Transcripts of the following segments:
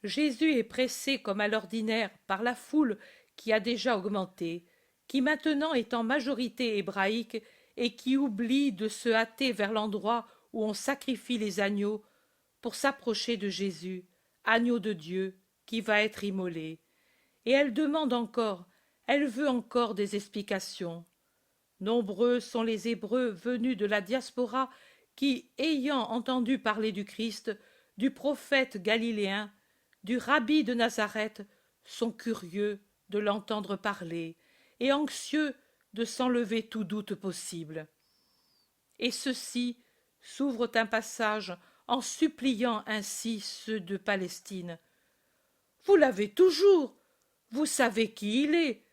Jésus est pressé comme à l'ordinaire par la foule qui a déjà augmenté, qui maintenant est en majorité hébraïque et qui oublie de se hâter vers l'endroit où on sacrifie les agneaux pour s'approcher de Jésus, agneau de Dieu, qui va être immolé. Et elle demande encore, elle veut encore des explications. Nombreux sont les Hébreux venus de la diaspora qui, ayant entendu parler du Christ, du prophète galiléen, du rabbi de Nazareth, sont curieux de l'entendre parler et anxieux de s'enlever tout doute possible. Et ceux-ci s'ouvrent un passage en suppliant ainsi ceux de Palestine. Vous l'avez toujours, vous savez qui il est,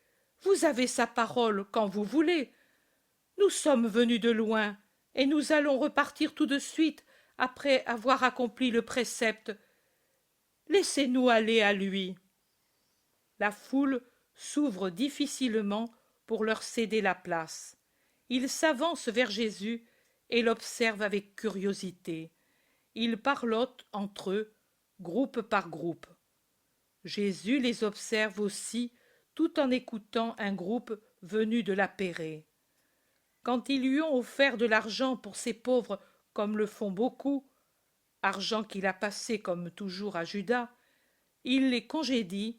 vous avez sa parole quand vous voulez. Nous sommes venus de loin, et nous allons repartir tout de suite après avoir accompli le précepte. Laissez-nous aller à lui. La foule s'ouvre difficilement pour leur céder la place. Ils s'avancent vers Jésus et l'observent avec curiosité. Ils parlottent entre eux, groupe par groupe. Jésus les observe aussi tout en écoutant un groupe venu de la Pérée. Quand ils lui ont offert de l'argent pour ces pauvres comme le font beaucoup, argent qu'il a passé comme toujours à Judas, il les congédie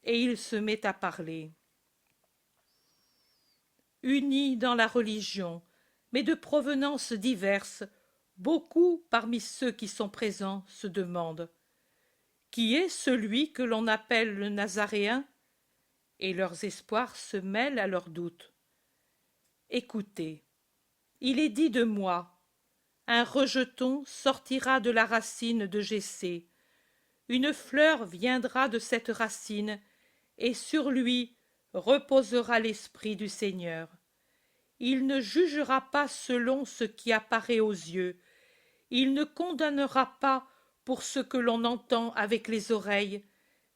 et il se met à parler. Unis dans la religion, mais de provenances diverses, beaucoup parmi ceux qui sont présents se demandent qui est celui que l'on appelle le Nazaréen, et leurs espoirs se mêlent à leurs doutes. Écoutez, il est dit de moi, un rejeton sortira de la racine de Jessé, une fleur viendra de cette racine, et sur lui reposera l'Esprit du Seigneur. Il ne jugera pas selon ce qui apparaît aux yeux, il ne condamnera pas pour ce que l'on entend avec les oreilles,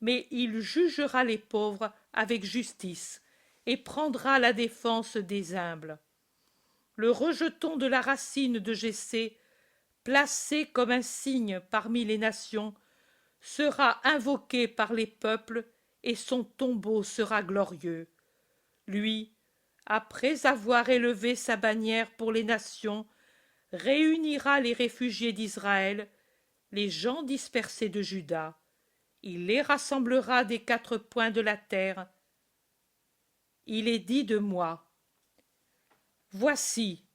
mais il jugera les pauvres avec justice, et prendra la défense des humbles. Le rejeton de la racine de Jessé, placé comme un signe parmi les nations, sera invoqué par les peuples, et son tombeau sera glorieux. Lui, après avoir élevé sa bannière pour les nations, réunira les réfugiés d'Israël, les gens dispersés de Juda. Il les rassemblera des quatre points de la terre. Il est dit de moi, voici,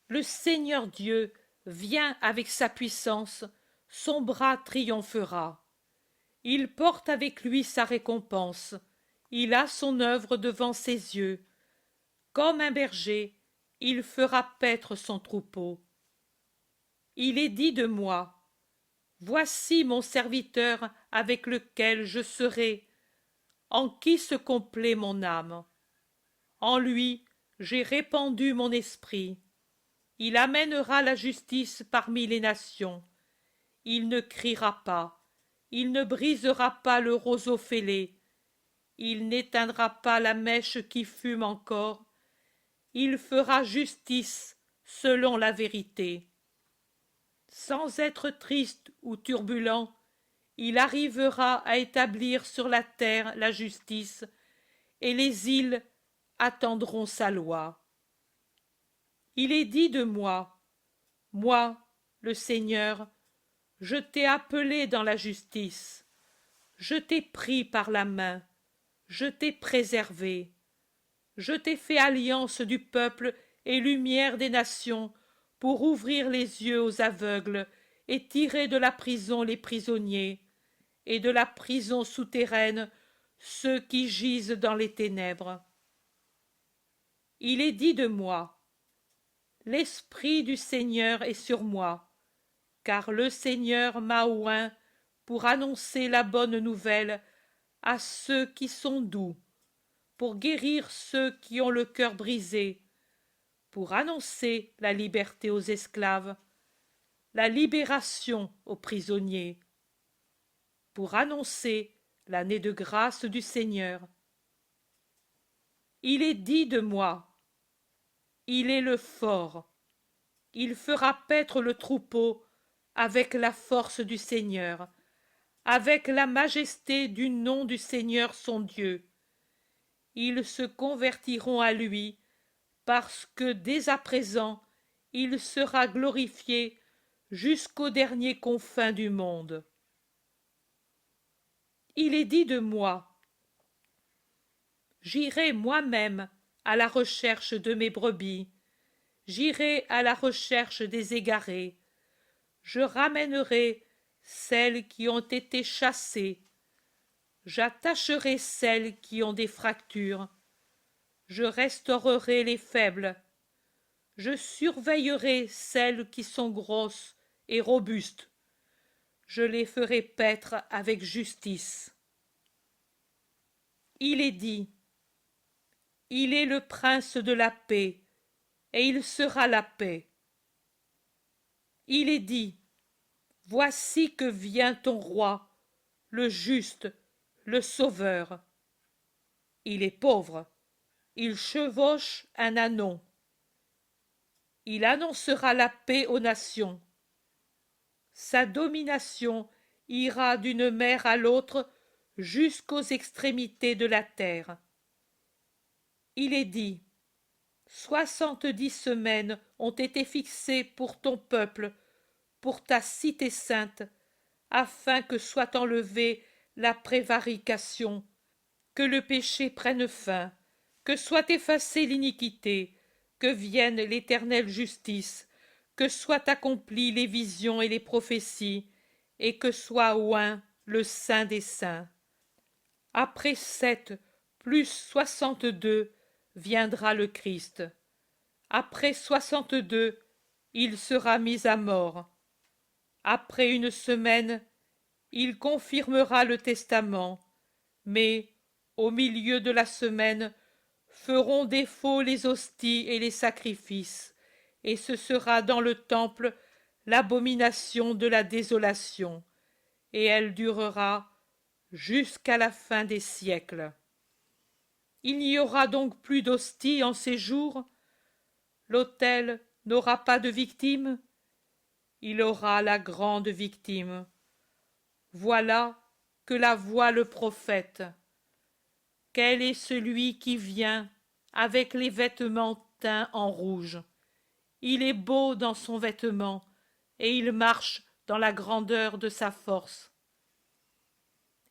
le Seigneur Dieu vient avec sa puissance, son bras triomphera. Il porte avec lui sa récompense, il a son œuvre devant ses yeux. Comme un berger, il fera paître son troupeau. Il est dit de moi, voici mon serviteur avec lequel je serai, en qui se complaît mon âme. En lui j'ai répandu mon esprit. Il amènera la justice parmi les nations. Il ne criera pas, il ne brisera pas le roseau fêlé, il n'éteindra pas la mèche qui fume encore, il fera justice selon la vérité. Sans être triste ou turbulent, il arrivera à établir sur la terre la justice, et les îles attendront sa loi. Il est dit de moi, moi, le Seigneur, je t'ai appelé dans la justice, je t'ai pris par la main, je t'ai préservé, je t'ai fait alliance du peuple et lumière des nations, pour ouvrir les yeux aux aveugles et tirer de la prison les prisonniers, et de la prison souterraine ceux qui gisent dans les ténèbres. Il est dit de moi, l'Esprit du Seigneur est sur moi, car le Seigneur m'a oint pour annoncer la bonne nouvelle à ceux qui sont doux, pour guérir ceux qui ont le cœur brisé, pour annoncer la liberté aux esclaves, la libération aux prisonniers, pour annoncer l'année de grâce du Seigneur. Il est dit de moi, il est le fort, il fera paître le troupeau avec la force du Seigneur, avec la majesté du nom du Seigneur son Dieu. Ils se convertiront à lui, parce que dès à présent il sera glorifié jusqu'aux derniers confins du monde. Il est dit de moi: j'irai moi-même à la recherche de mes brebis, j'irai à la recherche des égarés, je ramènerai celles qui ont été chassées, j'attacherai celles qui ont des fractures, je restaurerai les faibles, je surveillerai celles qui sont grosses et robustes, je les ferai paître avec justice. Il est dit: il est le prince de la paix, et il sera la paix. Il est dit: voici que vient ton roi, le juste, le sauveur. Il est pauvre, il chevauche un ânon. Il annoncera la paix aux nations. Sa domination ira d'une mer à l'autre jusqu'aux extrémités de la terre. Il est dit: 70 semaines ont été fixées pour ton peuple, pour ta cité sainte, afin que soit enlevée la prévarication, que le péché prenne fin, que soit effacée l'iniquité, que vienne l'éternelle justice, que soient accomplies les visions et les prophéties, et que soit oint le Saint des saints. Après 7 plus 62 viendra le Christ. Après 62, il sera mis à mort. Après une semaine, il confirmera le testament, mais, au milieu de la semaine, feront défaut les hosties et les sacrifices, et ce sera dans le temple l'abomination de la désolation, et elle durera jusqu'à la fin des siècles. Il n'y aura donc plus d'hosties en ces jours. L'autel n'aura pas de victime. Il aura la grande victime. Voilà que la voit le prophète. Quel est celui qui vient avec les vêtements teints en rouge? Il est beau dans son vêtement, et il marche dans la grandeur de sa force.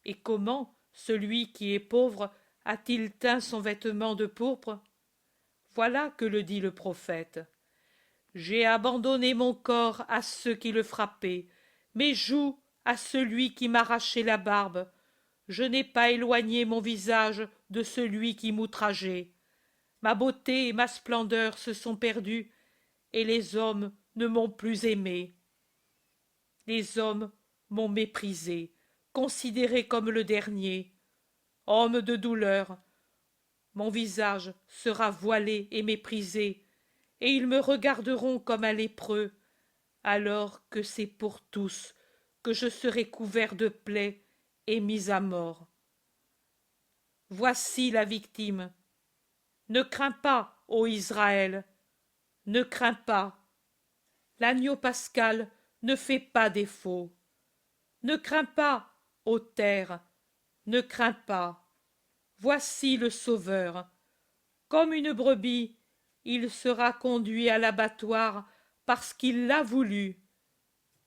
Et comment celui qui est pauvre a-t-il teint son vêtement de pourpre? Voilà que le dit le prophète. J'ai abandonné mon corps à ceux qui le frappaient, mes joues à celui qui m'arrachait la barbe. Je n'ai pas éloigné mon visage de celui qui m'outrageait. Ma beauté et ma splendeur se sont perdues, et les hommes ne m'ont plus aimé. Les hommes m'ont méprisé, considéré comme le dernier. Homme de douleur, mon visage sera voilé et méprisé, et ils me regarderont comme un lépreux, alors que c'est pour tous que je serai couvert de plaies et mis à mort. Voici la victime. Ne crains pas, ô Israël, ne crains pas. L'agneau pascal ne fait pas défaut. Ne crains pas, ô terre, ne crains pas. Voici le Sauveur. Comme une brebis, il sera conduit à l'abattoir parce qu'il l'a voulu,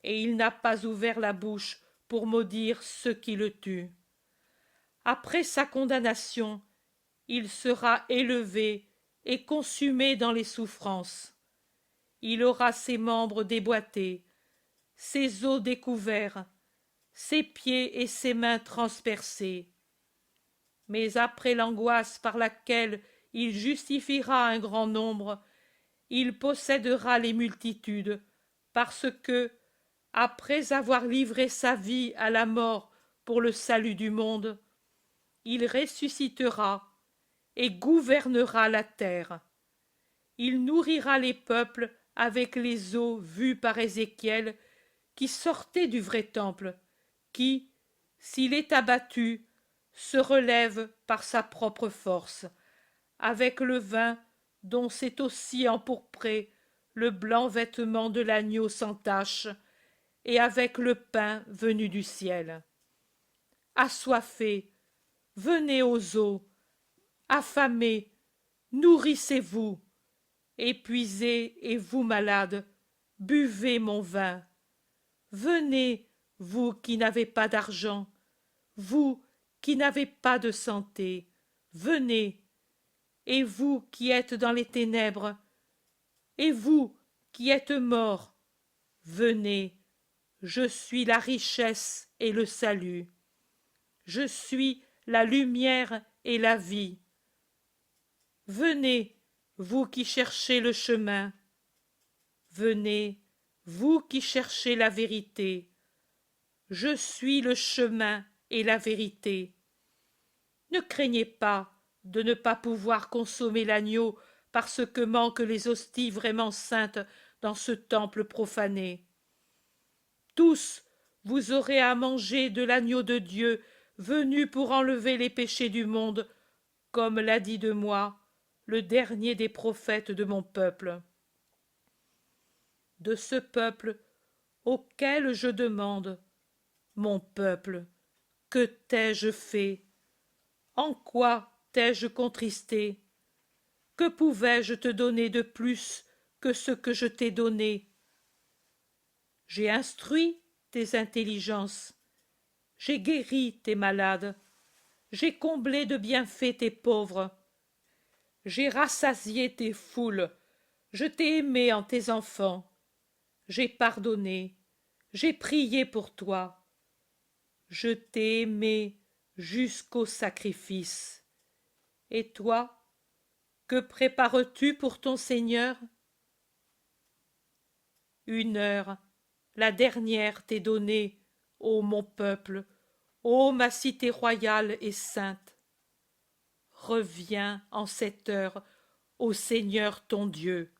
et il n'a pas ouvert la bouche pour maudire ceux qui le tuent. Après sa condamnation, il sera élevé et consumé dans les souffrances. Il aura ses membres déboîtés, ses os découverts, ses pieds et ses mains transpercés. Mais après l'angoisse par laquelle il justifiera un grand nombre, il possédera les multitudes, parce que, après avoir livré sa vie à la mort pour le salut du monde, il ressuscitera et gouvernera la terre. Il nourrira les peuples avec les eaux vues par Ézéchiel, qui sortaient du vrai temple, qui, s'il est abattu, se relève par sa propre force, avec le vin dont s'est aussi empourpré le blanc vêtement de l'agneau sans tache, et avec le pain venu du ciel. assoiffés, venez aux eaux, affamés, nourrissez-vous, épuisés et vous malades, buvez mon vin. Venez, vous qui n'avez pas d'argent, vous qui n'avez pas de santé, venez, et vous qui êtes dans les ténèbres, et vous qui êtes morts, venez, je suis la richesse et le salut. Je suis la lumière et la vie. Venez, vous qui cherchez le chemin. Venez, vous qui cherchez la vérité. Je suis le chemin et la vérité. Ne craignez pas de ne pas pouvoir consommer l'agneau parce que manquent les hosties vraiment saintes dans ce temple profané. Tous, vous aurez à manger de l'agneau de Dieu venu pour enlever les péchés du monde, comme l'a dit de moi le dernier des prophètes de mon peuple. De ce peuple auquel je demande, mon peuple, que t'ai-je fait? En quoi t'ai-je contristé? Que pouvais-je te donner de plus que ce que je t'ai donné? J'ai instruit tes intelligences, j'ai guéri tes malades, j'ai comblé de bienfaits tes pauvres, j'ai rassasié tes foules, je t'ai aimé en tes enfants, j'ai pardonné, j'ai prié pour toi, je t'ai aimé jusqu'au sacrifice. Et toi, que prépares-tu pour ton Seigneur? Une heure, la dernière t'est donnée, ô mon peuple, ô ma cité royale et sainte. Reviens en cette heure au Seigneur ton Dieu.